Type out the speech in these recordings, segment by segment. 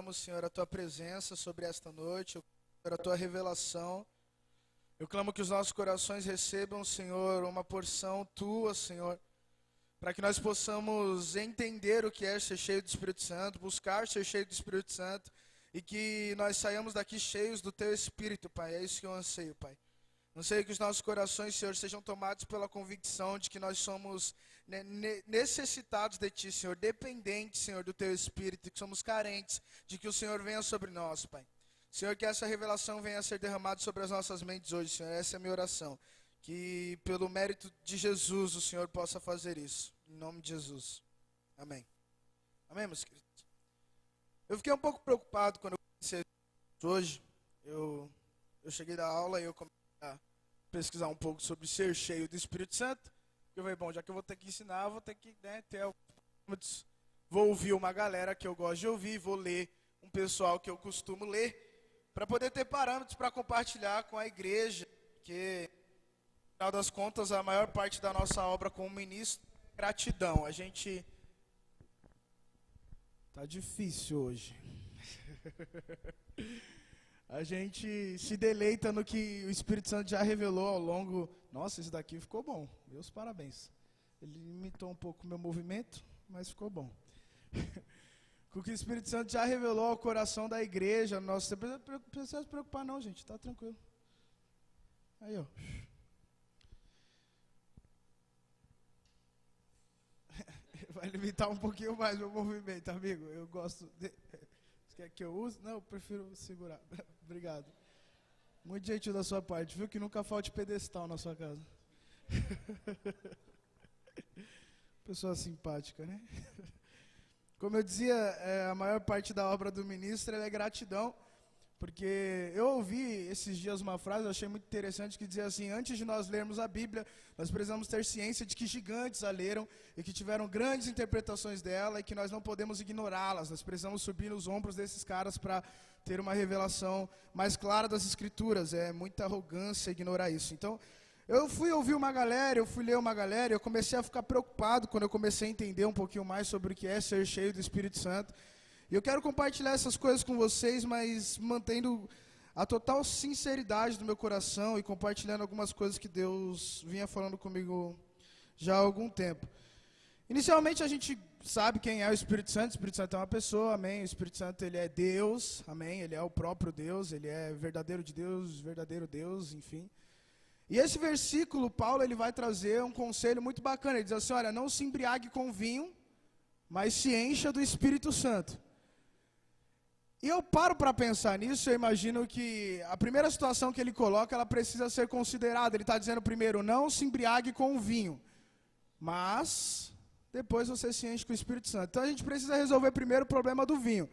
clamo, Senhor, a Tua presença sobre esta noite, eu clamo a Tua revelação. Eu clamo que os nossos corações recebam, Senhor, uma porção Tua, Senhor, para que nós possamos entender o que é ser cheio do Espírito Santo, buscar ser cheio do Espírito Santo, e que nós saiamos daqui cheios do Teu Espírito, Pai. É isso que eu anseio, Pai. Anseio que os nossos corações, Senhor, sejam tomados pela convicção de que nós somos necessitados de Ti, Senhor, dependentes, Senhor, do Teu Espírito, que somos carentes de que o Senhor venha sobre nós, Pai. Senhor, que essa revelação venha a ser derramada sobre as nossas mentes hoje, Senhor. Essa é a minha oração. Que pelo mérito de Jesus o Senhor possa fazer isso. Em nome de Jesus. Amém. Amém, meus queridos? Eu fiquei um pouco preocupado quando eu comecei hoje. Eu cheguei da aula e eu comecei a pesquisar um pouco sobre ser cheio do Espírito Santo. Eu falei, bom, já que eu vou ter que ensinar, eu vou ter que ter alguns. Vou ouvir uma galera que eu gosto de ouvir, vou ler um pessoal que eu costumo ler, para poder ter parâmetros para compartilhar com a igreja, porque, no final das contas, a maior parte da nossa obra como ministro é gratidão. A gente... Tá difícil hoje. A gente se deleita no que o Espírito Santo já revelou ao longo... Nossa, esse daqui ficou bom. Meus parabéns. Ele imitou um pouco o meu movimento, mas ficou bom. Com o que o Espírito Santo já revelou ao coração da igreja. Nossa, você não precisa se preocupar não, gente. Tá tranquilo. Aí, ó. Vai limitar um pouquinho mais o movimento, amigo. Eu gosto de... Você quer que eu use? Não, eu prefiro segurar. Obrigado. Muito gentil da sua parte, viu? Que nunca falte pedestal na sua casa. Pessoa simpática, né? Como eu dizia, a maior parte da obra do ministro é gratidão. Porque eu ouvi esses dias uma frase, eu achei muito interessante, que dizia assim: antes de nós lermos a Bíblia, nós precisamos ter ciência de que gigantes a leram e que tiveram grandes interpretações dela e que nós não podemos ignorá-las. Nós precisamos subir nos ombros desses caras para ter uma revelação mais clara das Escrituras. É muita arrogância ignorar isso. Então, eu fui ouvir uma galera, eu fui ler uma galera e eu comecei a ficar preocupado quando eu comecei a entender um pouquinho mais sobre o que é ser cheio do Espírito Santo. E eu quero compartilhar essas coisas com vocês, mas mantendo a total sinceridade do meu coração e compartilhando algumas coisas que Deus vinha falando comigo já há algum tempo. Inicialmente a gente sabe quem é o Espírito Santo. O Espírito Santo é uma pessoa, amém. O Espírito Santo, ele é Deus, amém. Ele é o próprio Deus, ele é verdadeiro de Deus, verdadeiro Deus, enfim. E esse versículo, Paulo, ele vai trazer um conselho muito bacana. Ele diz assim: olha, não se embriague com vinho, mas se encha do Espírito Santo. E eu paro para pensar nisso, eu imagino que a primeira situação que ele coloca, ela precisa ser considerada. Ele está dizendo primeiro, não se embriague com o vinho, mas depois você se enche com o Espírito Santo. Então a gente precisa resolver primeiro o problema do vinho.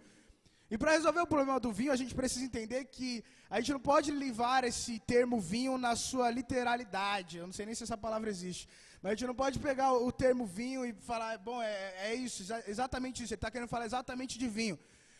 E para resolver o problema do vinho, a gente precisa entender que a gente não pode levar esse termo vinho na sua literalidade. Eu não sei nem se essa palavra existe. Mas a gente não pode pegar o termo vinho e falar, bom, é isso, exatamente isso. Ele está querendo falar exatamente de vinho.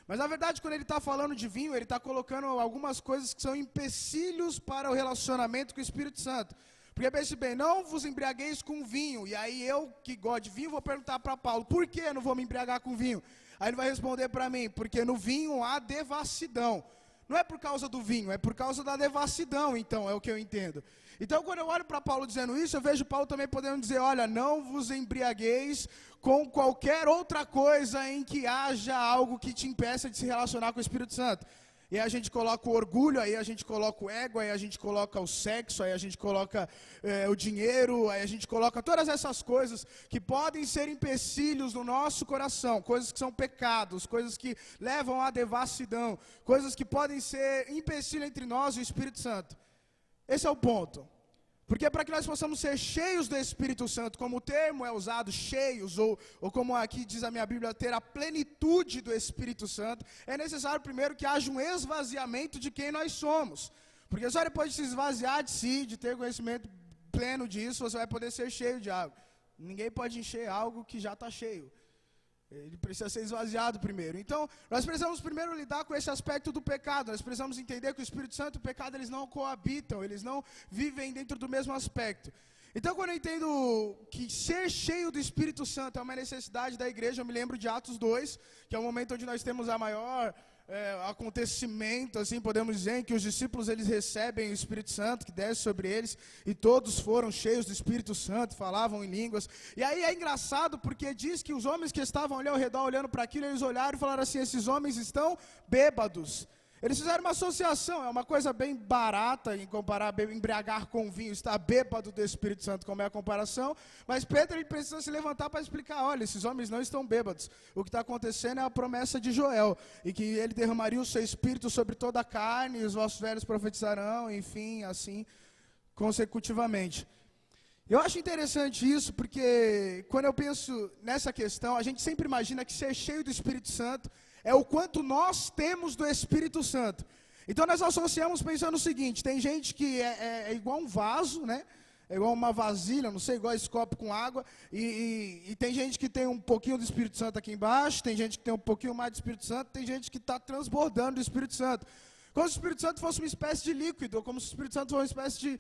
Mas, na verdade, quando ele está falando de vinho, ele está colocando algumas coisas que são empecilhos para o relacionamento com o Espírito Santo. Porque, pense bem, não vos embriagueis com vinho. E aí eu, que gosto de vinho, vou perguntar para Paulo, por que eu não vou me embriagar com vinho? Aí ele vai responder para mim, porque no vinho há devassidão. Não é por causa do vinho, é por causa da devassidão, então, é o que eu entendo. Então, quando eu olho para Paulo dizendo isso, eu vejo Paulo também podendo dizer, olha, não vos embriagueis com qualquer outra coisa em que haja algo que te impeça de se relacionar com o Espírito Santo. E aí a gente coloca o orgulho, aí a gente coloca o ego, aí a gente coloca o sexo, aí a gente coloca o dinheiro, aí a gente coloca todas essas coisas que podem ser empecilhos no nosso coração, coisas que são pecados, coisas que levam à devassidão, coisas que podem ser empecilho entre nós e o Espírito Santo. Esse é o ponto. Porque para que nós possamos ser cheios do Espírito Santo, como o termo é usado, cheios, ou como aqui diz a minha Bíblia, ter a plenitude do Espírito Santo, é necessário primeiro que haja um esvaziamento de quem nós somos. Porque só depois de se esvaziar de si, de ter conhecimento pleno disso, você vai poder ser cheio de algo. Ninguém pode encher algo que já está cheio. Ele precisa ser esvaziado primeiro. Então, nós precisamos primeiro lidar com esse aspecto do pecado. Nós precisamos entender que o Espírito Santo e o pecado, eles não coabitam, eles não vivem dentro do mesmo aspecto. Então, quando eu entendo que ser cheio do Espírito Santo é uma necessidade da igreja, eu me lembro de Atos 2, que é o momento onde nós temos a maior acontecimento, assim podemos dizer, em que os discípulos eles recebem o Espírito Santo que desce sobre eles e todos foram cheios do Espírito Santo, falavam em línguas. E aí é engraçado porque diz que os homens que estavam ali ao redor olhando para aquilo, eles olharam e falaram assim: esses homens estão bêbados. Eles fizeram uma associação, é uma coisa bem barata em comparar embriagar com vinho, estar bêbado do Espírito Santo, como é a comparação, mas Pedro ele precisa se levantar para explicar: olha, esses homens não estão bêbados, o que está acontecendo é a promessa de Joel, e que ele derramaria o seu Espírito sobre toda a carne, e os vossos velhos profetizarão, enfim, assim, consecutivamente. Eu acho interessante isso, porque quando eu penso nessa questão, a gente sempre imagina que ser cheio do Espírito Santo é o quanto nós temos do Espírito Santo. Então nós associamos pensando o seguinte: tem gente que é igual um vaso, né? É igual uma vasilha, não sei, igual esse copo com água, e tem gente que tem um pouquinho do Espírito Santo aqui embaixo, tem gente que tem um pouquinho mais do Espírito Santo, tem gente que está transbordando do Espírito Santo. Como se o Espírito Santo fosse uma espécie de líquido, ou como se o Espírito Santo fosse uma espécie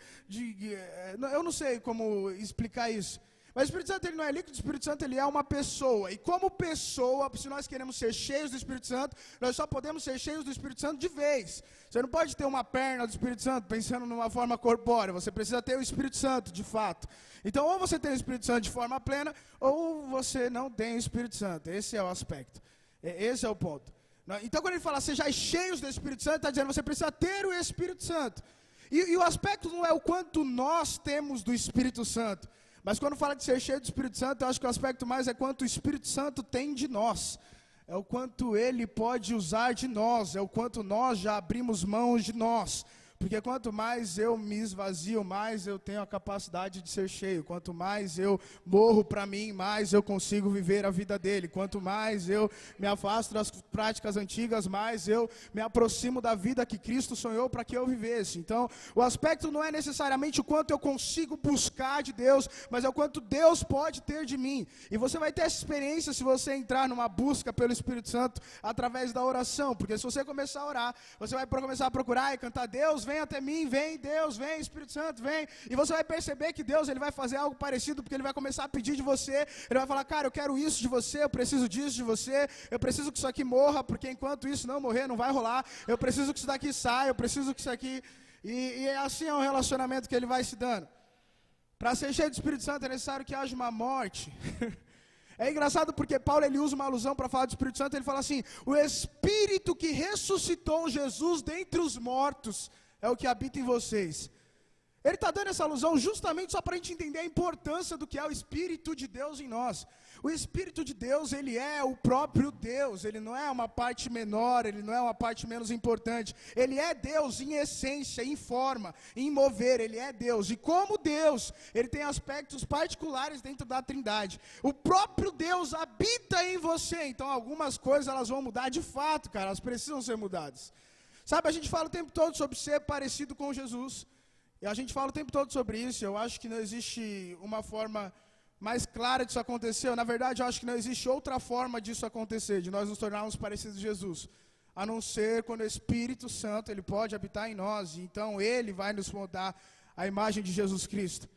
eu não sei como explicar isso. Mas o Espírito Santo ele não é líquido, o Espírito Santo ele é uma pessoa. E como pessoa, se nós queremos ser cheios do Espírito Santo, nós só podemos ser cheios do Espírito Santo de vez. Você não pode ter uma perna do Espírito Santo pensando numa forma corpórea. Você precisa ter o Espírito Santo, de fato. Então, ou você tem o Espírito Santo de forma plena, ou você não tem o Espírito Santo. Esse é o aspecto. Esse é o ponto. Então, quando ele fala sejais cheios do Espírito Santo, está dizendo que você precisa ter o Espírito Santo. E o aspecto não é o quanto nós temos do Espírito Santo. Mas quando fala de ser cheio do Espírito Santo, eu acho que o aspecto mais é quanto o Espírito Santo tem de nós. É o quanto ele pode usar de nós, é o quanto nós já abrimos mão de nós. Porque quanto mais eu me esvazio, mais eu tenho a capacidade de ser cheio. Quanto mais eu morro para mim, mais eu consigo viver a vida dele. Quanto mais eu me afasto das práticas antigas, mais eu me aproximo da vida que Cristo sonhou para que eu vivesse. Então, o aspecto não é necessariamente o quanto eu consigo buscar de Deus, mas é o quanto Deus pode ter de mim. E você vai ter essa experiência se você entrar numa busca pelo Espírito Santo através da oração. Porque se você começar a orar, você vai começar a procurar e cantar: Deus, vem até mim, vem, Deus, vem, Espírito Santo, vem. E você vai perceber que Deus ele vai fazer algo parecido, porque ele vai começar a pedir de você. Ele vai falar: cara, eu quero isso de você, eu preciso disso de você, eu preciso que isso aqui morra, porque enquanto isso não morrer, não vai rolar. Eu preciso que isso daqui saia, eu preciso que isso aqui... E assim é um relacionamento que ele vai se dando. Para ser cheio do Espírito Santo é necessário que haja uma morte. É engraçado porque Paulo ele usa uma alusão para falar do Espírito Santo. Ele fala assim: o Espírito que ressuscitou Jesus dentre os mortos é o que habita em vocês. Ele está dando essa alusão justamente só para a gente entender a importância do que é o Espírito de Deus em nós. O Espírito de Deus, ele é o próprio Deus, ele não é uma parte menor, ele não é uma parte menos importante. Ele é Deus em essência, em forma, em mover, ele é Deus. E como Deus, ele tem aspectos particulares dentro da Trindade. O próprio Deus habita em você, então algumas coisas elas vão mudar de fato, cara, elas precisam ser mudadas. Sabe, a gente fala o tempo todo sobre ser parecido com Jesus. E a gente fala o tempo todo sobre isso. Eu acho que não existe uma forma mais clara disso acontecer. Na verdade, eu acho que não existe outra forma disso acontecer, de nós nos tornarmos parecidos com Jesus, a não ser quando o Espírito Santo ele pode habitar em nós. Então, ele vai nos mudar a imagem de Jesus Cristo.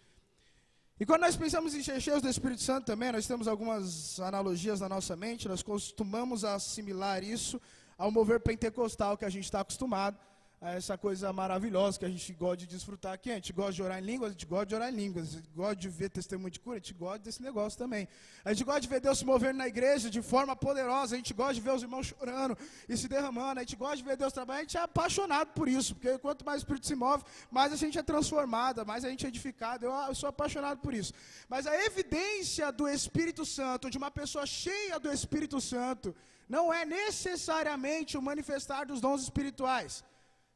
E quando nós pensamos em ser cheios do Espírito Santo também, nós temos algumas analogias na nossa mente. Nós costumamos assimilar isso ao mover pentecostal que a gente está acostumado, a essa coisa maravilhosa que a gente gosta de desfrutar aqui. A gente gosta de orar em línguas, a gente gosta de orar em línguas, a gente gosta de ver testemunho de cura, a gente gosta desse negócio também. A gente gosta de ver Deus se movendo na igreja de forma poderosa, a gente gosta de ver os irmãos chorando e se derramando, a gente gosta de ver Deus trabalhar, a gente é apaixonado por isso, porque quanto mais o Espírito se move, mais a gente é transformado, mais a gente é edificado. Eu sou apaixonado por isso. Mas a evidência do Espírito Santo, de uma pessoa cheia do Espírito Santo, não é necessariamente o manifestar dos dons espirituais.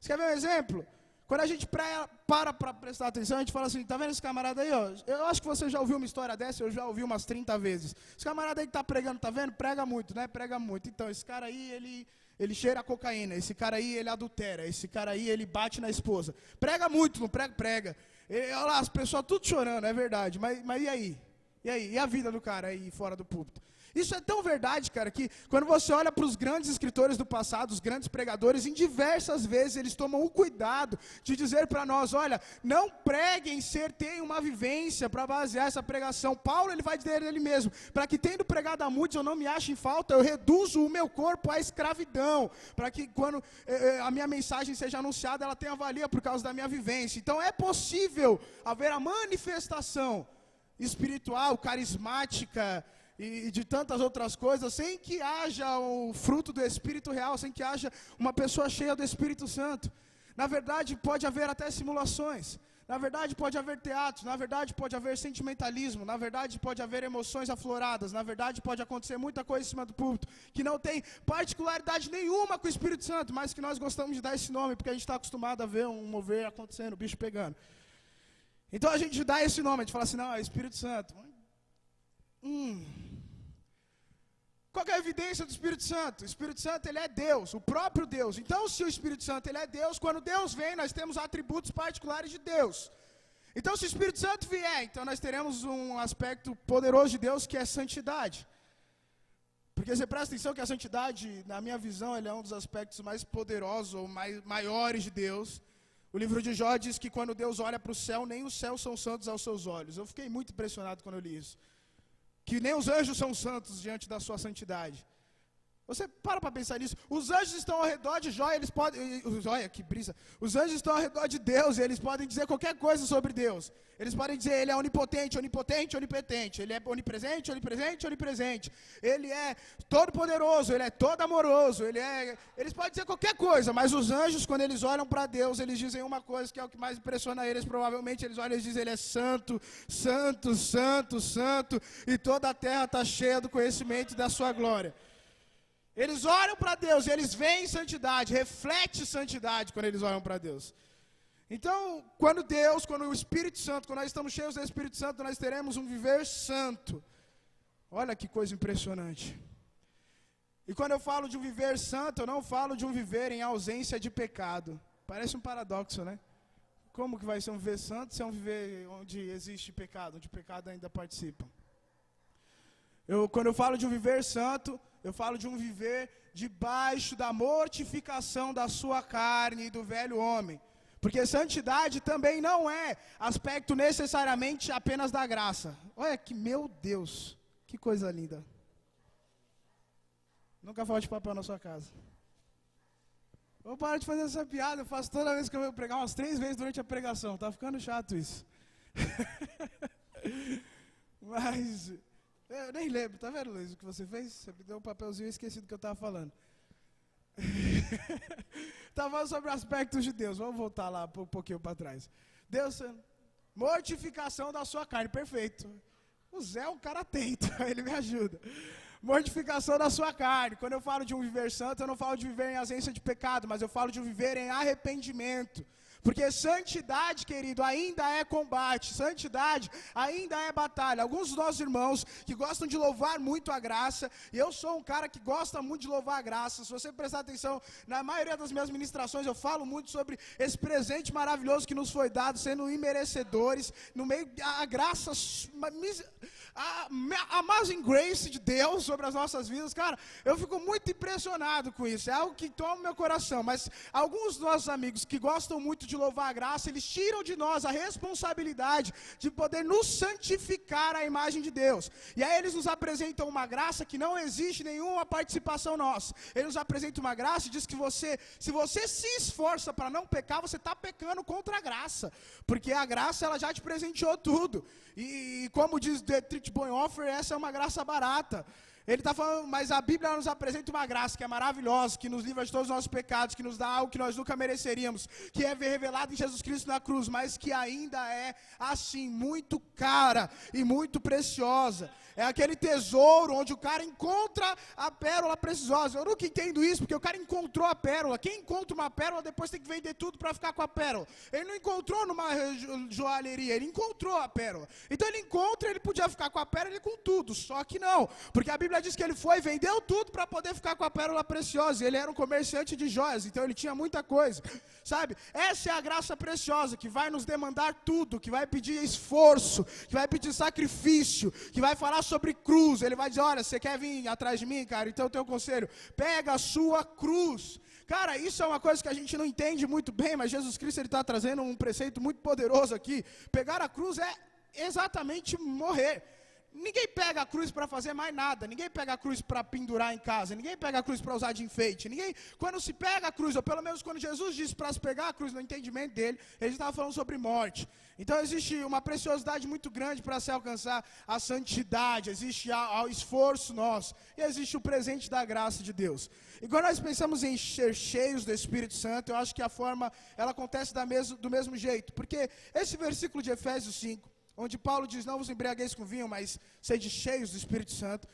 Você quer ver um exemplo? Quando a gente para prestar atenção, a gente fala assim: tá vendo esse camarada aí? Ó? Eu acho que você já ouviu uma história dessa, eu já ouvi umas 30 vezes. Esse camarada aí que está pregando, tá vendo? Prega muito, né? Prega muito. Então, esse cara aí, ele cheira a cocaína. Esse cara aí, ele adultera. Esse cara aí, ele bate na esposa. Prega muito, não prega? Prega. Olha lá, as pessoas tudo chorando, é verdade. Mas e aí? E aí? E a vida do cara aí fora do púlpito? Isso é tão verdade, cara, que quando você olha para os grandes escritores do passado, os grandes pregadores, em diversas vezes eles tomam o cuidado de dizer para nós, olha, não preguem tenham uma vivência para basear essa pregação. Paulo, ele vai dizer ele mesmo, para que tendo pregado a muitos eu não me ache em falta, eu reduzo o meu corpo à escravidão, para que quando a minha mensagem seja anunciada, ela tenha valia por causa da minha vivência. Então é possível haver a manifestação espiritual, carismática, e de tantas outras coisas, sem que haja o fruto do Espírito real, sem que haja uma pessoa cheia do Espírito Santo. Na verdade, pode haver até simulações. Na verdade, pode haver teatros. Na verdade, pode haver sentimentalismo. Na verdade, pode haver emoções afloradas. Na verdade, pode acontecer muita coisa em cima do púlpito, que não tem particularidade nenhuma com o Espírito Santo, mas que nós gostamos de dar esse nome, porque a gente está acostumado a ver um mover acontecendo, o bicho pegando. Então, a gente dá esse nome, a gente fala assim, não, é Espírito Santo. Qual é a evidência do Espírito Santo? O Espírito Santo, ele é Deus, o próprio Deus. Então, se o Espírito Santo, ele é Deus, quando Deus vem, nós temos atributos particulares de Deus. Então, se o Espírito Santo vier, então nós teremos um aspecto poderoso de Deus, que é santidade. Porque você presta atenção que a santidade, na minha visão, ele é um dos aspectos mais poderosos ou maiores de Deus. O livro de Jó diz que quando Deus olha para o céu, nem os céus são santos aos seus olhos. Eu fiquei muito impressionado quando eu li isso. Que nem os anjos são santos diante da sua santidade. Você para pensar nisso. Os anjos estão ao redor de Jó, eles podem... Olha, que brisa. Os anjos estão ao redor de Deus, e eles podem dizer qualquer coisa sobre Deus. Eles podem dizer, ele é onipotente, onipotente, onipotente. Ele é onipresente, onipresente, onipresente. Ele é todo poderoso, ele é todo amoroso. Eles podem dizer qualquer coisa, mas os anjos, quando eles olham para Deus, eles dizem uma coisa que é o que mais impressiona eles. Provavelmente eles olham e dizem, ele é santo, santo, santo, santo. E toda a terra está cheia do conhecimento da sua glória. Eles olham para Deus e eles veem santidade, reflete santidade quando eles olham para Deus. Então, quando o Espírito Santo, quando nós estamos cheios do Espírito Santo, nós teremos um viver santo. Olha que coisa impressionante. E quando eu falo de um viver santo, eu não falo de um viver em ausência de pecado. Parece um paradoxo, né? Como que vai ser um viver santo se é um viver onde existe pecado, onde o pecado ainda participa? Quando eu falo de um viver santo, eu falo de um viver debaixo da mortificação da sua carne e do velho homem. Porque santidade também não é aspecto necessariamente apenas da graça. Olha que, meu Deus, que coisa linda. Nunca falte papel na sua casa. Vou parar de fazer essa piada, eu faço toda vez que eu vou pregar, umas 3 vezes durante a pregação. Tá ficando chato isso. Mas... eu nem lembro, tá vendo, Luiz, o que você fez? Você me deu um papelzinho e esqueci do que eu estava falando. Estava falando sobre aspectos de Deus, vamos voltar lá um pouquinho para trás. Deus, mortificação da sua carne, perfeito. O Zé é um cara atento, ele me ajuda. Mortificação da sua carne. Quando eu falo de um viver santo, eu não falo de viver em ausência de pecado, mas eu falo de um viver em arrependimento. Porque santidade, querido, ainda é combate, santidade ainda é batalha. Alguns dos nossos irmãos que gostam de louvar muito a graça, e eu sou um cara que gosta muito de louvar a graça. Se você prestar atenção, na maioria das minhas ministrações eu falo muito sobre esse presente maravilhoso que nos foi dado, sendo imerecedores, no meio da graça, a amazing grace de Deus sobre as nossas vidas. Cara, eu fico muito impressionado com isso, é algo que toma meu coração. Mas alguns dos nossos amigos que gostam muito de louvar a graça, eles tiram de nós a responsabilidade de poder nos santificar à imagem de Deus. E aí eles nos apresentam uma graça que não existe nenhuma participação nossa. Eles nos apresentam uma graça e diz que se você se esforça para não pecar, você está pecando contra a graça. Porque a graça, ela já te presenteou tudo. E como diz Dietrich Bonhoeffer, essa é uma graça barata. Ele está falando, mas a Bíblia nos apresenta uma graça que é maravilhosa, que nos livra de todos os nossos pecados, que nos dá algo que nós nunca mereceríamos, que é revelado em Jesus Cristo na cruz, mas que ainda é, assim, muito cara e muito preciosa. É aquele tesouro onde o cara encontra a pérola preciosa. Eu nunca entendo isso, porque o cara encontrou a pérola. Quem encontra uma pérola, depois tem que vender tudo para ficar com a pérola. Ele não encontrou numa joalheria, ele encontrou a pérola. Então ele encontra, ele podia ficar com a pérola e com tudo, só que não, porque a Bíblia Bíblia diz que ele foi, vendeu tudo para poder ficar com a pérola preciosa. Ele era um comerciante de joias, então ele tinha muita coisa, sabe? Essa é a graça preciosa que vai nos demandar tudo, que vai pedir esforço, que vai pedir sacrifício, que vai falar sobre cruz. Ele vai dizer, olha, você quer vir atrás de mim, cara? Então eu tenho um conselho, pega a sua cruz. Cara, isso é uma coisa que a gente não entende muito bem, mas Jesus Cristo está trazendo um preceito muito poderoso aqui. Pegar a cruz é exatamente morrer. Ninguém pega a cruz para fazer mais nada, ninguém pega a cruz para pendurar em casa, ninguém pega a cruz para usar de enfeite, quando se pega a cruz, ou pelo menos quando Jesus disse para se pegar a cruz, no entendimento dele, ele estava falando sobre morte. Então existe uma preciosidade muito grande para se alcançar a santidade, existe ao esforço nosso, e existe o presente da graça de Deus. E quando nós pensamos em ser cheios do Espírito Santo, eu acho que a forma, ela acontece do mesmo jeito, porque esse versículo de Efésios 5, onde Paulo diz, não vos embriagueis com vinho, mas sede cheios do Espírito Santo.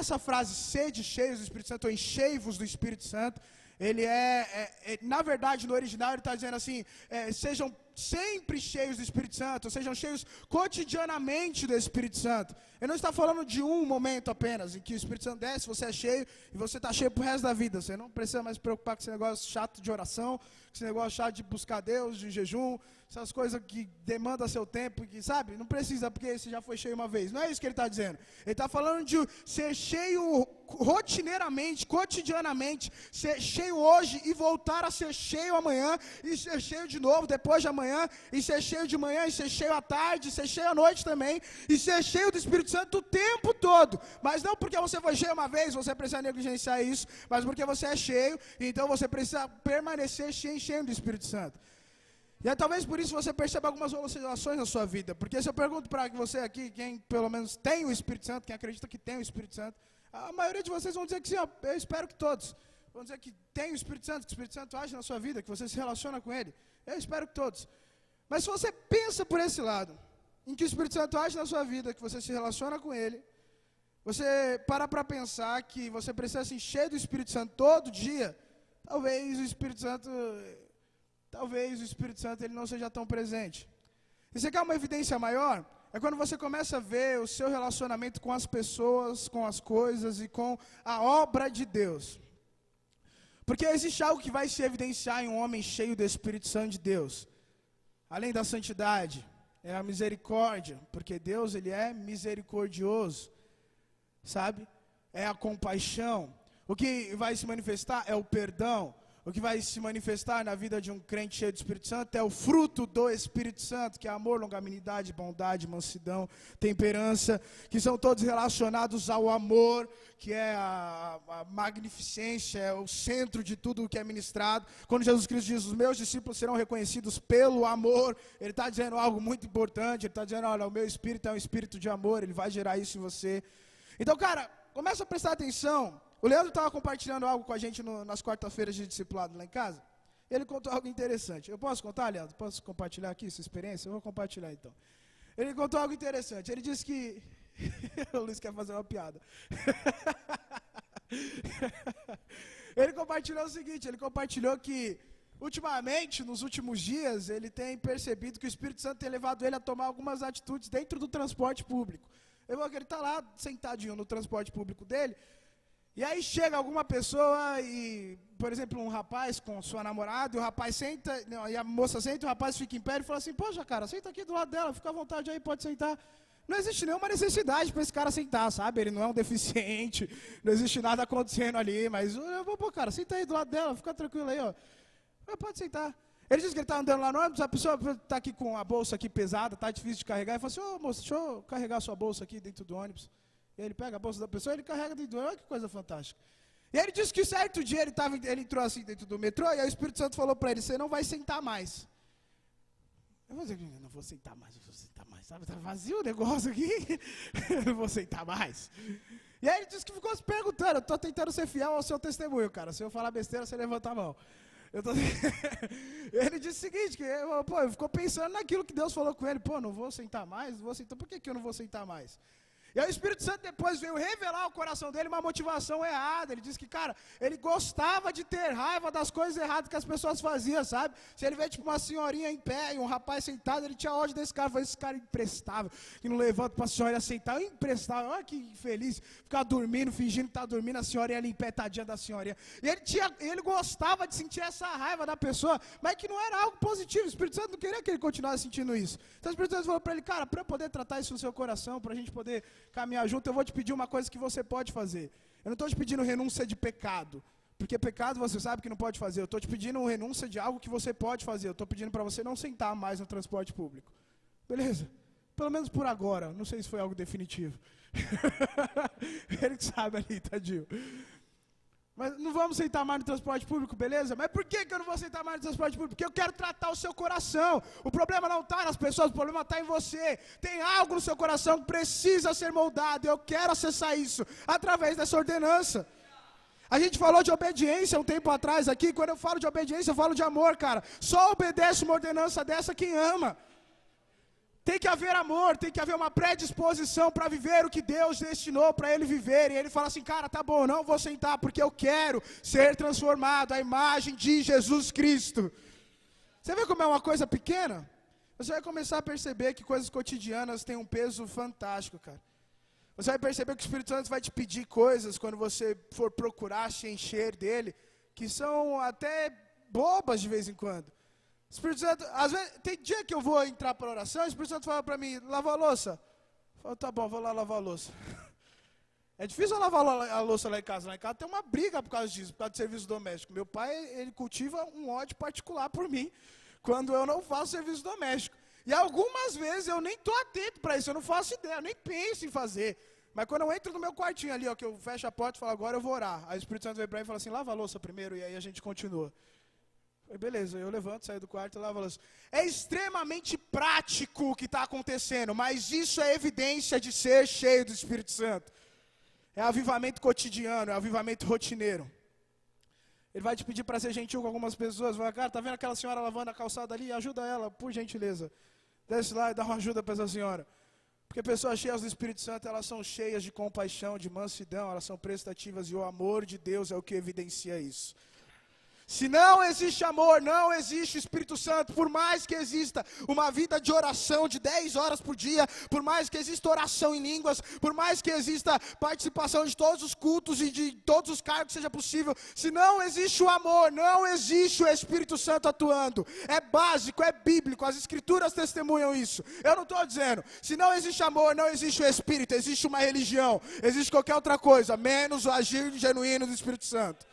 Essa frase, sede cheios do Espírito Santo, ou enchei-vos do Espírito Santo, ele na verdade, no original, ele está dizendo assim, sejam sempre cheios do Espírito Santo, sejam cheios cotidianamente do Espírito Santo. Ele não está falando de um momento apenas, em que o Espírito Santo desce, você é cheio, e você está cheio pro resto da vida. Você não precisa mais se preocupar com esse negócio chato de oração, com esse negócio chato de buscar Deus, de jejum, essas coisas que demandam seu tempo, que, sabe, não precisa, porque você já foi cheio uma vez. Não é isso que ele está dizendo. Ele está falando de ser cheio rotineiramente, cotidianamente, ser cheio hoje e voltar a ser cheio amanhã, e ser cheio de novo depois de amanhã, e ser cheio de manhã, e ser cheio à tarde, e ser cheio à noite também, e ser cheio do Espírito Santo o tempo todo. Mas não porque você foi cheio uma vez, você precisa negligenciar isso, mas porque você é cheio, então você precisa permanecer cheio do Espírito Santo. E é talvez por isso você perceba algumas oscilações na sua vida. Porque se eu pergunto para você aqui, quem pelo menos tem o Espírito Santo, quem acredita que tem o Espírito Santo, a maioria de vocês vão dizer que sim, eu espero que todos. Vão dizer que tem o Espírito Santo, que o Espírito Santo age na sua vida, que você se relaciona com ele. Eu espero que todos. Mas se você pensa por esse lado, em que o Espírito Santo age na sua vida, que você se relaciona com ele, você para pensar que você precisa se encher do Espírito Santo todo dia, talvez o Espírito Santo ele não seja tão presente. E você quer uma evidência maior? É quando você começa a ver o seu relacionamento com as pessoas, com as coisas e com a obra de Deus. Porque existe algo que vai se evidenciar em um homem cheio do Espírito Santo de Deus. Além da santidade, é a misericórdia, porque Deus ele é misericordioso, sabe? É a compaixão. O que vai se manifestar é o perdão. O que vai se manifestar na vida de um crente cheio do Espírito Santo é o fruto do Espírito Santo, que é amor, longanimidade, bondade, mansidão, temperança, que são todos relacionados ao amor, que é a magnificência, é o centro de tudo o que é ministrado. Quando Jesus Cristo diz, os meus discípulos serão reconhecidos pelo amor, ele está dizendo algo muito importante, ele está dizendo, olha, o meu espírito é um espírito de amor, ele vai gerar isso em você. Então, cara, começa a prestar atenção. O Leandro estava compartilhando algo com a gente nas quarta-feiras de discipulado lá em casa. Ele contou algo interessante. Eu posso contar, Leandro? Posso compartilhar aqui essa experiência? Eu vou compartilhar então. Ele contou algo interessante. Ele disse que... o Luiz quer fazer uma piada. Ele compartilhou o seguinte, ele compartilhou que, ultimamente, nos últimos dias, ele tem percebido que o Espírito Santo tem levado ele a tomar algumas atitudes dentro do transporte público. Ele está lá, sentadinho no transporte público dele, e aí chega alguma pessoa e, por exemplo, um rapaz com sua namorada, e o rapaz senta, não, e a moça senta, e o rapaz fica em pé e fala assim, poxa, cara, senta aqui do lado dela, fica à vontade aí, pode sentar. Não existe nenhuma necessidade para esse cara sentar, sabe? Ele não é um deficiente, não existe nada acontecendo ali, mas eu vou, pô, cara, senta aí do lado dela, fica tranquilo aí, ó. Pode sentar. Ele disse que ele está andando lá no ônibus, a pessoa está aqui com a bolsa aqui pesada, está difícil de carregar, e fala assim, ô moço, deixa eu carregar a sua bolsa aqui dentro do ônibus. E ele pega a bolsa da pessoa e ele carrega dentro do ônibus, olha que coisa fantástica. E ele disse que certo dia ele entrou assim dentro do metrô, e aí o Espírito Santo falou para ele, você não vai sentar mais. Eu vou dizer, não vou sentar mais, sabe? Está vazio o negócio aqui, não vou sentar mais. E aí ele disse que ficou se perguntando, eu estou tentando ser fiel ao seu testemunho, cara, se eu falar besteira, você levanta a mão. Ele disse o seguinte, que ele ficou pensando naquilo que Deus falou com ele, não vou sentar mais, por que eu não vou sentar mais? E aí o Espírito Santo depois veio revelar ao coração dele uma motivação errada. Ele disse que, cara, ele gostava de ter raiva das coisas erradas que as pessoas faziam, sabe? Se ele vê tipo uma senhorinha em pé e um rapaz sentado, ele tinha ódio desse cara. Falei, esse cara é imprestável, que não levanta pra senhora sentar. Imprestável, olha que infeliz. Ficar dormindo, fingindo que tá dormindo, a senhorinha ali em pé, tadinha da senhorinha. E ele gostava de sentir essa raiva da pessoa, mas que não era algo positivo. O Espírito Santo não queria que ele continuasse sentindo isso. Então o Espírito Santo falou pra ele, cara, pra eu poder tratar isso no seu coração, pra gente poder caminhar junto, eu vou te pedir uma coisa que você pode fazer. Eu não estou te pedindo renúncia de pecado, porque pecado você sabe que não pode fazer. Eu estou te pedindo renúncia de algo que você pode fazer. Eu estou pedindo para você não sentar mais no transporte público. Beleza? Pelo menos por agora. Não sei se foi algo definitivo. Ele que sabe ali, tadinho. Mas não vamos sentar mais no transporte público, beleza? Mas por que eu não vou sentar mais no transporte público? Porque eu quero tratar o seu coração. O problema não está nas pessoas, o problema está em você. Tem algo no seu coração que precisa ser moldado. Eu quero acessar isso através dessa ordenança. A gente falou de obediência um tempo atrás aqui. Quando eu falo de obediência, eu falo de amor, cara. Só obedece uma ordenança dessa quem ama. Tem que haver amor, tem que haver uma predisposição para viver o que Deus destinou para ele viver. E ele fala assim, cara, tá bom, não vou sentar porque eu quero ser transformado à imagem de Jesus Cristo. Você vê como é uma coisa pequena? Você vai começar a perceber que coisas cotidianas têm um peso fantástico, cara. Você vai perceber que o Espírito Santo vai te pedir coisas quando você for procurar se encher dele, que são até bobas de vez em quando. O Espírito Santo, às vezes, tem dia que eu vou entrar para oração, o Espírito Santo fala para mim, lava a louça. Eu falo, tá bom, vou lá lavar a louça. É difícil eu lavar a louça lá em casa. Lá em casa tem uma briga por causa disso, por causa do serviço doméstico. Meu pai, ele cultiva um ódio particular por mim, quando eu não faço serviço doméstico. E algumas vezes eu nem estou atento para isso, eu não faço ideia, eu nem penso em fazer. Mas quando eu entro no meu quartinho ali, ó, que eu fecho a porta e falo, agora eu vou orar. Aí o Espírito Santo vem para mim e fala assim, lava a louça primeiro, e aí a gente continua. Beleza, eu levanto, saio do quarto e lavo a louça. É extremamente prático o que está acontecendo, mas isso é evidência de ser cheio do Espírito Santo. É avivamento cotidiano, é avivamento rotineiro. Ele vai te pedir para ser gentil com algumas pessoas. Vai, cara, tá vendo aquela senhora lavando a calçada ali? Ajuda ela, por gentileza. Desce lá e dá uma ajuda para essa senhora. Porque pessoas cheias do Espírito Santo, elas são cheias de compaixão, de mansidão, elas são prestativas e o amor de Deus é o que evidencia isso. Se não existe amor, não existe Espírito Santo. Por mais que exista uma vida de oração de 10 horas por dia, por mais que exista oração em línguas, por mais que exista participação de todos os cultos e de todos os cargos que seja possível, se não existe o amor, não existe o Espírito Santo atuando. É básico, é bíblico, as Escrituras testemunham isso. Eu não estou dizendo, se não existe amor, não existe o Espírito, existe uma religião, existe qualquer outra coisa, menos o agir genuíno do Espírito Santo.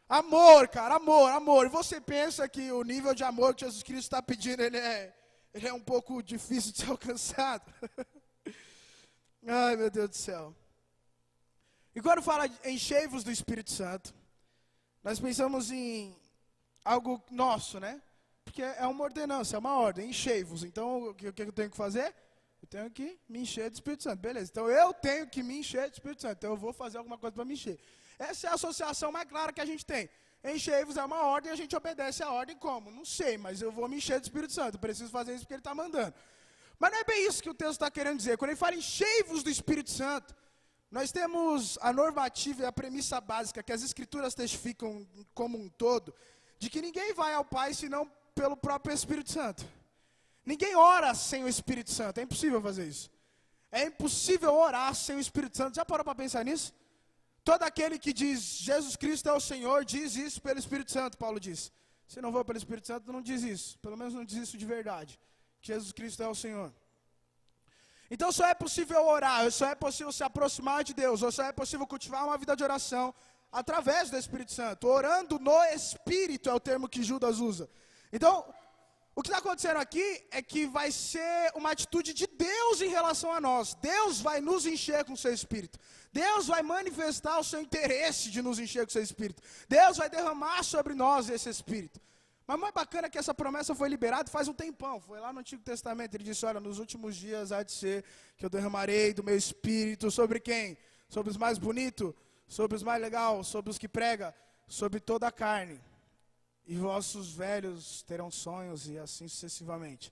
Amor, cara, amor, amor. E você pensa que o nível de amor que Jesus Cristo está pedindo, ele é um pouco difícil de ser alcançado. Ai, meu Deus do céu. E quando fala em enchei-vos do Espírito Santo, nós pensamos em algo nosso, né? Porque é uma ordenança, é uma ordem, enchei-vos. Então, o que eu tenho que fazer? Eu tenho que me encher do Espírito Santo. Beleza, então eu tenho que me encher do Espírito Santo. Então eu vou fazer alguma coisa para me encher. Essa é a associação mais clara que a gente tem. Enchei-vos é uma ordem e a gente obedece a ordem como? Não sei, mas eu vou me encher do Espírito Santo. Eu preciso fazer isso porque ele está mandando. Mas não é bem isso que o texto está querendo dizer. Quando ele fala enchei-vos do Espírito Santo, nós temos a normativa e a premissa básica que as Escrituras testificam como um todo, de que ninguém vai ao Pai senão pelo próprio Espírito Santo. Ninguém ora sem o Espírito Santo. É impossível fazer isso. É impossível orar sem o Espírito Santo. Já parou para pensar nisso? Todo aquele que diz Jesus Cristo é o Senhor, diz isso pelo Espírito Santo, Paulo diz. Se não for pelo Espírito Santo, não diz isso. Pelo menos não diz isso de verdade. Que Jesus Cristo é o Senhor. Então só é possível orar, só é possível se aproximar de Deus, ou só é possível cultivar uma vida de oração através do Espírito Santo. Orando no Espírito é o termo que Judas usa. Então, o que está acontecendo aqui é que vai ser uma atitude de Deus em relação a nós. Deus vai nos encher com o seu Espírito. Deus vai manifestar o seu interesse de nos encher com o seu Espírito. Deus vai derramar sobre nós esse Espírito. Mas mais bacana é que essa promessa foi liberada faz um tempão. Foi lá no Antigo Testamento. Ele disse, olha, nos últimos dias há de ser que eu derramarei do meu Espírito sobre quem? Sobre os mais bonitos, sobre os mais legais, sobre os que pregam, sobre toda a carne. E vossos velhos terão sonhos e assim sucessivamente.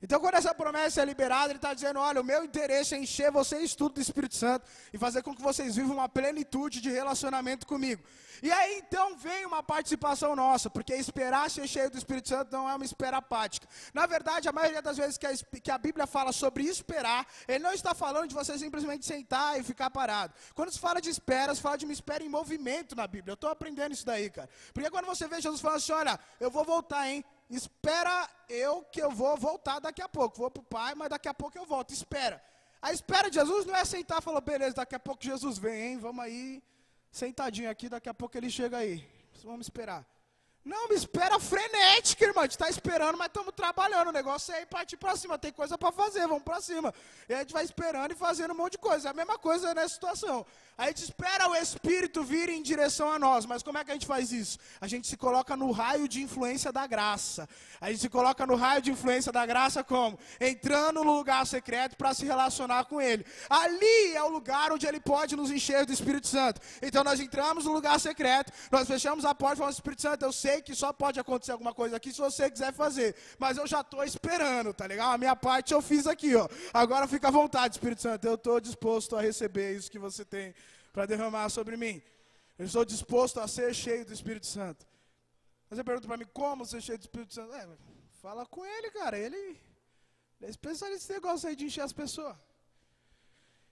Então, quando essa promessa é liberada, ele está dizendo, olha, o meu interesse é encher vocês tudo do Espírito Santo e fazer com que vocês vivam uma plenitude de relacionamento comigo. E aí, então, vem uma participação nossa, porque esperar ser cheio do Espírito Santo não é uma espera apática. Na verdade, a maioria das vezes que a Bíblia fala sobre esperar, ele não está falando de você simplesmente sentar e ficar parado. Quando se fala de espera, se fala de uma espera em movimento na Bíblia. Eu estou aprendendo isso daí, cara. Porque quando você vê Jesus falando assim, olha, eu vou voltar, hein? Espera que eu vou voltar daqui a pouco. Vou para o Pai, mas daqui a pouco eu volto. Espera. A espera de Jesus não é sentar e falar, beleza, daqui a pouco Jesus vem, hein? Vamos aí, sentadinho aqui, daqui a pouco ele chega aí. Vamos esperar. Não, me espera frenética, irmão. A gente está esperando, mas estamos trabalhando. O negócio é ir partir para cima. Tem coisa para fazer, vamos para cima. E a gente vai esperando e fazendo um monte de coisa. É a mesma coisa nessa situação. A gente espera o Espírito vir em direção a nós. Mas como é que a gente faz isso? A gente se coloca no raio de influência da graça. A gente se coloca no raio de influência da graça como? Entrando no lugar secreto para se relacionar com Ele. Ali é o lugar onde Ele pode nos encher do Espírito Santo. Então nós entramos no lugar secreto, nós fechamos a porta e falamos, Espírito Santo, eu sei que só pode acontecer alguma coisa aqui se você quiser fazer. Mas eu já estou esperando, tá legal? A minha parte eu fiz aqui, ó. Agora fica à vontade, Espírito Santo. Eu estou disposto a receber isso que você tem para derramar sobre mim. Eu estou disposto a ser cheio do Espírito Santo. Você pergunta para mim, como ser cheio do Espírito Santo? Fala com ele, cara. Ele é especialista nesse negócio aí de encher as pessoas.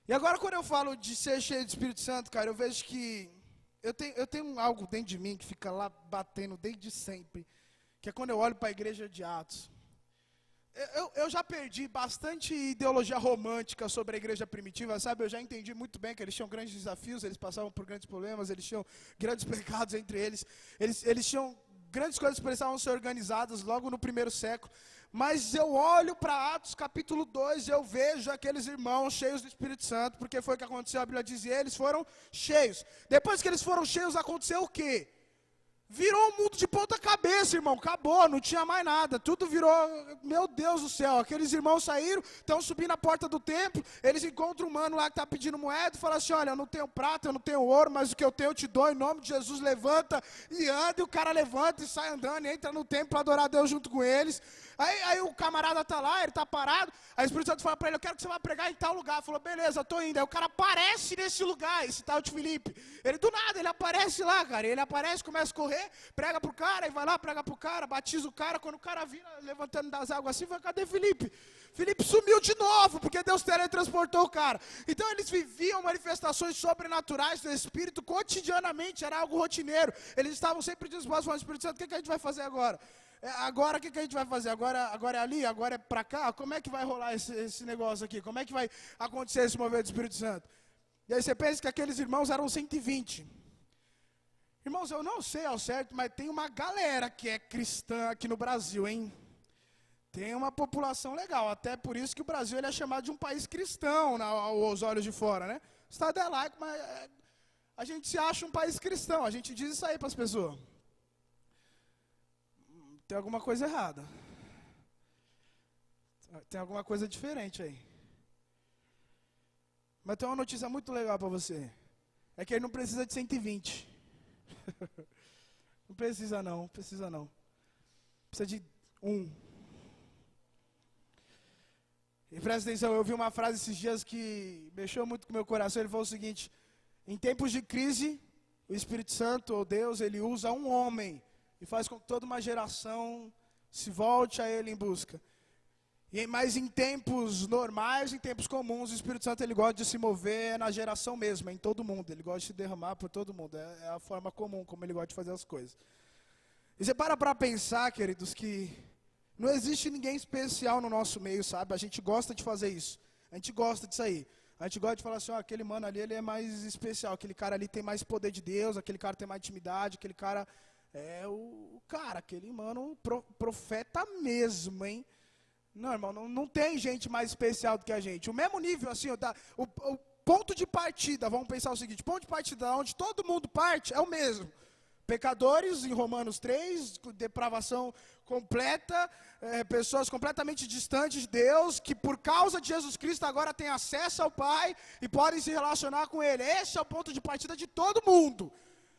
E agora quando eu falo de ser cheio do Espírito Santo, cara, eu vejo que eu tenho algo dentro de mim que fica lá batendo desde sempre, que é quando eu olho para a igreja de Atos. Eu já perdi bastante ideologia romântica sobre a igreja primitiva, sabe? Eu já entendi muito bem que eles tinham grandes desafios, eles passavam por grandes problemas, eles tinham grandes pecados entre eles, eles tinham grandes coisas que precisavam ser organizadas logo no primeiro século. Mas eu olho para Atos capítulo 2 e eu vejo aqueles irmãos cheios do Espírito Santo, porque foi o que aconteceu, a Bíblia diz, e eles foram cheios. Depois que eles foram cheios, aconteceu o quê? Virou um mundo de ponta cabeça, irmão, acabou, não tinha mais nada, tudo virou, meu Deus do céu, aqueles irmãos saíram, estão subindo a porta do templo, eles encontram um mano lá que está pedindo moeda e falam assim, olha, eu não tenho prata, eu não tenho ouro, mas o que eu tenho eu te dou, em nome de Jesus, levanta e anda, e o cara levanta e sai andando, e entra no templo para adorar a Deus junto com eles. Aí o camarada está lá, ele está parado, aí o Espírito Santo fala para ele, eu quero que você vá pregar em tal lugar. Falou, beleza, estou indo. Aí o cara aparece nesse lugar, esse tal de Filipe. Ele do nada, ele aparece lá, cara. Ele aparece, começa a correr, prega pro cara, e vai lá, prega pro cara, batiza o cara. Quando o cara vira levantando das águas assim, vai, cadê Filipe? Filipe sumiu de novo, porque Deus teletransportou o cara. Então eles viviam manifestações sobrenaturais do Espírito cotidianamente, era algo rotineiro. Eles estavam sempre dispostos, falando, Espírito Santo, o que a gente vai fazer agora? Agora o que a gente vai fazer? Agora é ali? Agora é para cá? Como é que vai rolar esse negócio aqui? Como é que vai acontecer esse mover do Espírito Santo? E aí você pensa que aqueles irmãos eram 120. Irmãos, eu não sei ao certo, mas tem uma galera que é cristã aqui no Brasil, hein? Tem uma população legal, até por isso que o Brasil ele é chamado de um país cristão aos olhos de fora, né? O Estado é laico, mas a gente se acha um país cristão, a gente diz isso aí para as pessoas. Tem alguma coisa errada. Tem alguma coisa diferente aí. Mas tem uma notícia muito legal para você. É que ele não precisa de 120. Não precisa não. Precisa de 1. E presta atenção, eu vi uma frase esses dias que mexeu muito com o meu coração. Ele falou o seguinte, em tempos de crise, o Espírito Santo, ou Deus, ele usa um homem e faz com que toda uma geração se volte a Ele em busca. Mas em tempos normais, em tempos comuns, o Espírito Santo ele gosta de se mover na geração mesmo, em todo mundo. Ele gosta de se derramar por todo mundo. É a forma comum como Ele gosta de fazer as coisas. E você para pensar, queridos, que não existe ninguém especial no nosso meio, sabe? A gente gosta de fazer isso. A gente gosta disso aí. A gente gosta de falar assim, ó, aquele mano ali ele é mais especial. Aquele cara ali tem mais poder de Deus, aquele cara tem mais intimidade, aquele cara... É o cara, aquele mano, profeta mesmo, hein? Não, irmão, não tem gente mais especial do que a gente. O mesmo nível, assim, o ponto de partida, vamos pensar o seguinte, ponto de partida onde todo mundo parte é o mesmo. Pecadores, em Romanos 3, depravação completa, pessoas completamente distantes de Deus, que por causa de Jesus Cristo agora têm acesso ao Pai e podem se relacionar com Ele. Esse é o ponto de partida de todo mundo.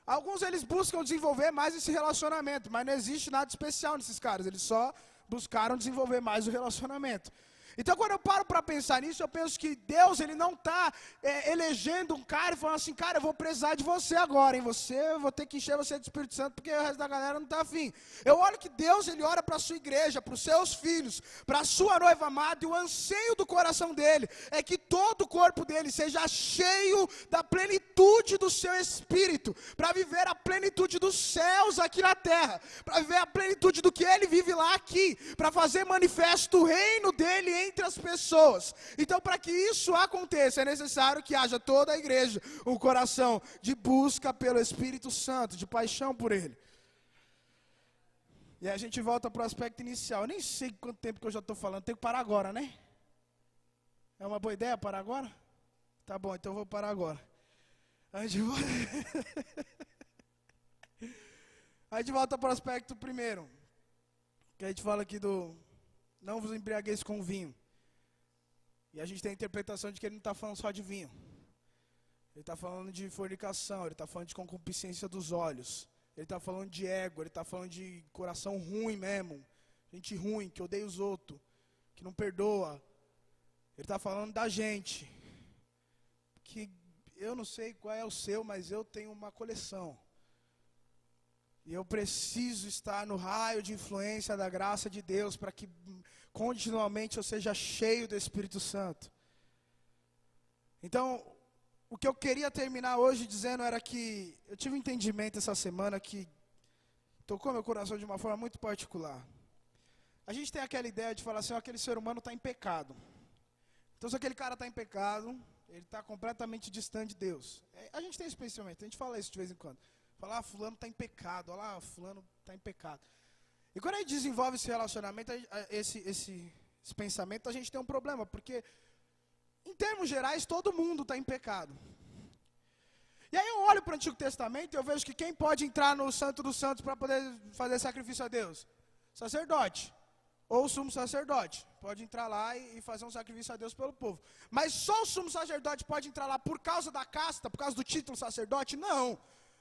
Alguns eles buscam desenvolver mais esse relacionamento, mas não existe nada especial nesses caras, eles só buscaram desenvolver mais o relacionamento. Então, quando eu paro para pensar nisso, eu penso que Deus, Ele não está elegendo um cara e falando assim, cara, eu vou precisar de você agora, hein? Eu vou ter que encher você do Espírito Santo, porque o resto da galera não está afim. Eu olho que Deus, Ele ora para a sua igreja, para os seus filhos, para a sua noiva amada, e o anseio do coração dEle é que todo o corpo dEle seja cheio da plenitude do seu Espírito, para viver a plenitude dos céus aqui na terra, para viver a plenitude do que Ele vive lá aqui, para fazer manifesto o reino dEle entre as pessoas. Então, para que isso aconteça, é necessário que haja toda a igreja um coração de busca pelo Espírito Santo, de paixão por Ele. E aí a gente volta para o aspecto inicial. Eu nem sei quanto tempo que eu já estou falando, tenho que parar agora, né? É uma boa ideia parar agora? Tá bom, então eu vou parar agora. A gente volta para o aspecto primeiro, que a gente fala aqui do não vos embriagueis com vinho. E a gente tem a interpretação de que ele não está falando só de vinho. Ele está falando de fornicação, ele está falando de concupiscência dos olhos. Ele está falando de ego, ele está falando de coração ruim mesmo. Gente ruim, que odeia os outros, que não perdoa. Ele está falando da gente. Que eu não sei qual é o seu, mas eu tenho uma coleção. E eu preciso estar no raio de influência da graça de Deus para que continuamente eu seja cheio do Espírito Santo. Então, o que eu queria terminar hoje dizendo era que eu tive um entendimento essa semana que tocou meu coração de uma forma muito particular. A gente tem aquela ideia de falar assim, aquele ser humano está em pecado. Então, se aquele cara está em pecado, ele está completamente distante de Deus. A gente tem esse pensamento, a gente fala isso de vez em quando. Falar, fulano está em pecado, olha lá, fulano está em pecado. E quando a gente desenvolve esse relacionamento, esse pensamento, a gente tem um problema, porque, em termos gerais, todo mundo está em pecado. E aí eu olho para o Antigo Testamento e eu vejo que quem pode entrar no Santo dos Santos para poder fazer sacrifício a Deus? Sacerdote, ou sumo sacerdote. Pode entrar lá e fazer um sacrifício a Deus pelo povo. Mas só o sumo sacerdote pode entrar lá por causa da casta, por causa do título sacerdote? Não.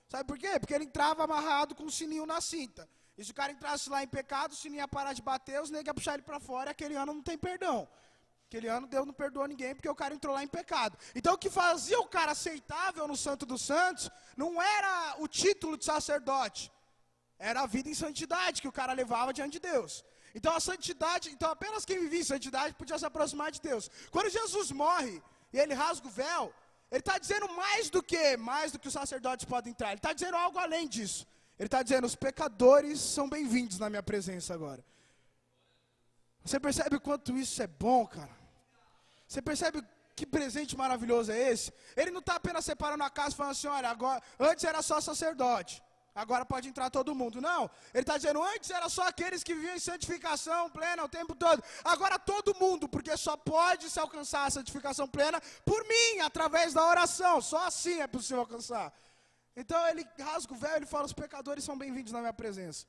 Sabe por quê? Porque ele entrava amarrado com o sininho na cinta. E se o cara entrasse lá em pecado, o sininho ia parar de bater, os negros iam puxar ele para fora, e aquele ano não tem perdão. Aquele ano Deus não perdoou ninguém, porque o cara entrou lá em pecado. Então o que fazia o cara aceitável no Santo dos Santos, não era o título de sacerdote, era a vida em santidade que o cara levava diante de Deus. Então a santidade, então apenas quem vivia em santidade podia se aproximar de Deus. Quando Jesus morre, e ele rasga o véu, ele está dizendo mais do que os sacerdotes podem entrar. Ele está dizendo algo além disso. Ele está dizendo, os pecadores são bem-vindos na minha presença agora. Você percebe o quanto isso é bom, cara? Você percebe que presente maravilhoso é esse? Ele não está apenas separando a casa e falando assim, olha, agora, antes era só sacerdote, agora pode entrar todo mundo. Não, ele está dizendo, antes era só aqueles que viviam em santificação plena o tempo todo. Agora todo mundo, porque só pode se alcançar a santificação plena por mim, através da oração. Só assim é possível alcançar. Então ele rasga o véu e ele fala, os pecadores são bem-vindos na minha presença.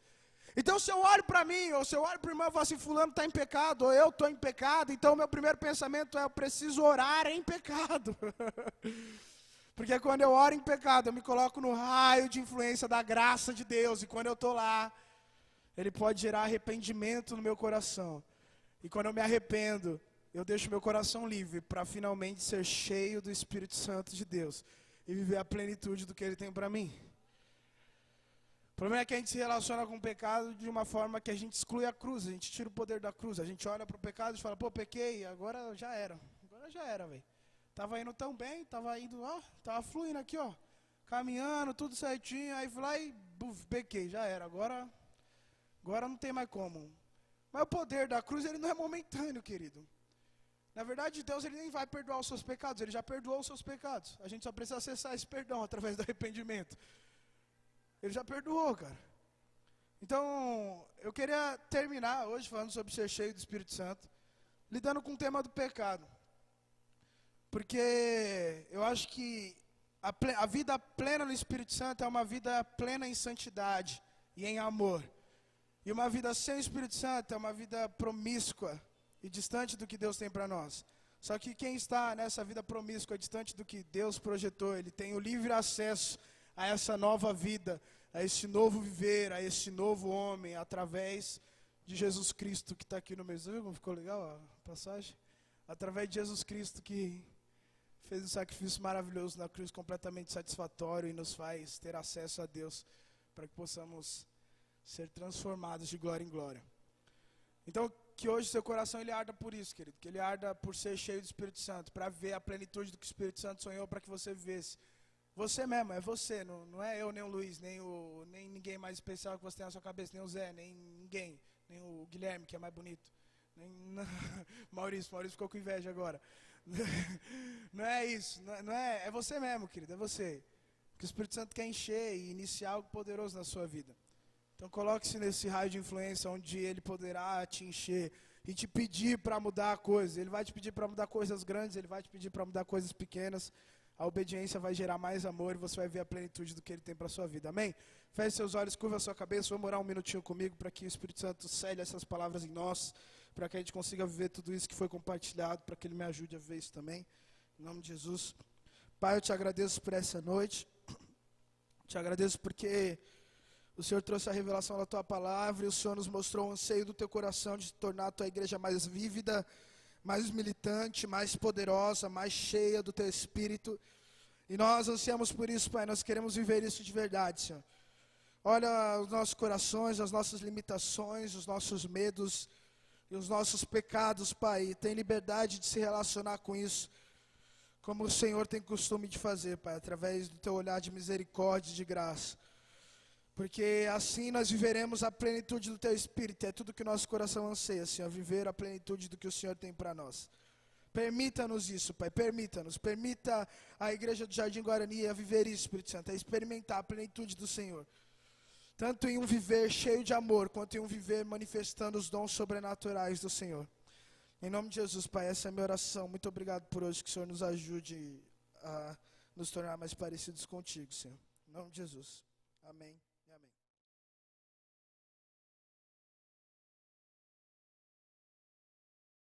Então se eu olho para mim, ou se eu olho para o irmão e falo assim, fulano está em pecado, ou eu estou em pecado, então o meu primeiro pensamento é, eu preciso orar em pecado. Porque quando eu oro em pecado, eu me coloco no raio de influência da graça de Deus, e quando eu estou lá, Ele pode gerar arrependimento no meu coração. E quando eu me arrependo, eu deixo meu coração livre para finalmente ser cheio do Espírito Santo de Deus e viver a plenitude do que Ele tem para mim. O problema é que a gente se relaciona com o pecado de uma forma que a gente exclui a cruz, a gente tira o poder da cruz, a gente olha para o pecado e fala, pô, pequei, agora já era, velho. Tava indo tão bem, tava fluindo aqui, ó, caminhando, tudo certinho, aí fui lá e pequei, já era, agora não tem mais como. Mas o poder da cruz, ele não é momentâneo, querido. Na verdade, Deus, ele nem vai perdoar os seus pecados, ele já perdoou os seus pecados. A gente só precisa acessar esse perdão através do arrependimento. Ele já perdoou, cara. Então, eu queria terminar hoje falando sobre ser cheio do Espírito Santo, lidando com o tema do pecado. Porque eu acho que a vida plena no Espírito Santo é uma vida plena em santidade e em amor. E uma vida sem o Espírito Santo é uma vida promíscua e distante do que Deus tem para nós. Só que quem está nessa vida promíscua, distante do que Deus projetou, ele tem o livre acesso a essa nova vida, a esse novo viver, a esse novo homem, através de Jesus Cristo que está aqui no meio. Você viu como ficou legal a passagem? Através de Jesus Cristo que fez um sacrifício maravilhoso na cruz, completamente satisfatório e nos faz ter acesso a Deus para que possamos ser transformados de glória em glória. Então, que hoje seu coração ele arda por isso, querido. Que ele arda por ser cheio do Espírito Santo, para ver a plenitude do que o Espírito Santo sonhou para que você vivesse. Você mesmo, é você, não é eu, nem o Luiz, nem ninguém mais especial que você tem na sua cabeça, nem o Zé, nem ninguém, nem o Guilherme, que é mais bonito. Nem, Maurício ficou com inveja agora. Não é isso, é você mesmo, querido, é você. Que o Espírito Santo quer encher e iniciar algo poderoso na sua vida. Então coloque-se nesse raio de influência onde ele poderá te encher e te pedir para mudar coisas. Ele vai te pedir para mudar coisas grandes, ele vai te pedir para mudar coisas pequenas. A obediência vai gerar mais amor e você vai ver a plenitude do que ele tem para a sua vida. Amém? Feche seus olhos, curva a sua cabeça, vamos orar um minutinho comigo para que o Espírito Santo cele essas palavras em nós, para que a gente consiga viver tudo isso que foi compartilhado, para que ele me ajude a ver isso também. Em nome de Jesus. Pai, eu te agradeço por essa noite. Te agradeço porque o Senhor trouxe a revelação da Tua palavra e o Senhor nos mostrou o anseio do Teu coração de tornar a Tua igreja mais vívida, mais militante, mais poderosa, mais cheia do Teu Espírito. E nós ansiamos por isso, Pai, nós queremos viver isso de verdade, Senhor. Olha os nossos corações, as nossas limitações, os nossos medos e os nossos pecados, Pai. E tem liberdade de se relacionar com isso, como o Senhor tem costume de fazer, Pai, através do Teu olhar de misericórdia e de graça. Porque assim nós viveremos a plenitude do Teu Espírito. É tudo que o nosso coração anseia, Senhor, viver a plenitude do que o Senhor tem para nós. Permita-nos isso, Pai, permita-nos. Permita a igreja do Jardim Guarani a viver isso, Espírito Santo, a experimentar a plenitude do Senhor. Tanto em um viver cheio de amor, quanto em um viver manifestando os dons sobrenaturais do Senhor. Em nome de Jesus, Pai, essa é a minha oração. Muito obrigado por hoje, que o Senhor nos ajude a nos tornar mais parecidos contigo, Senhor. Em nome de Jesus. Amém. Amém.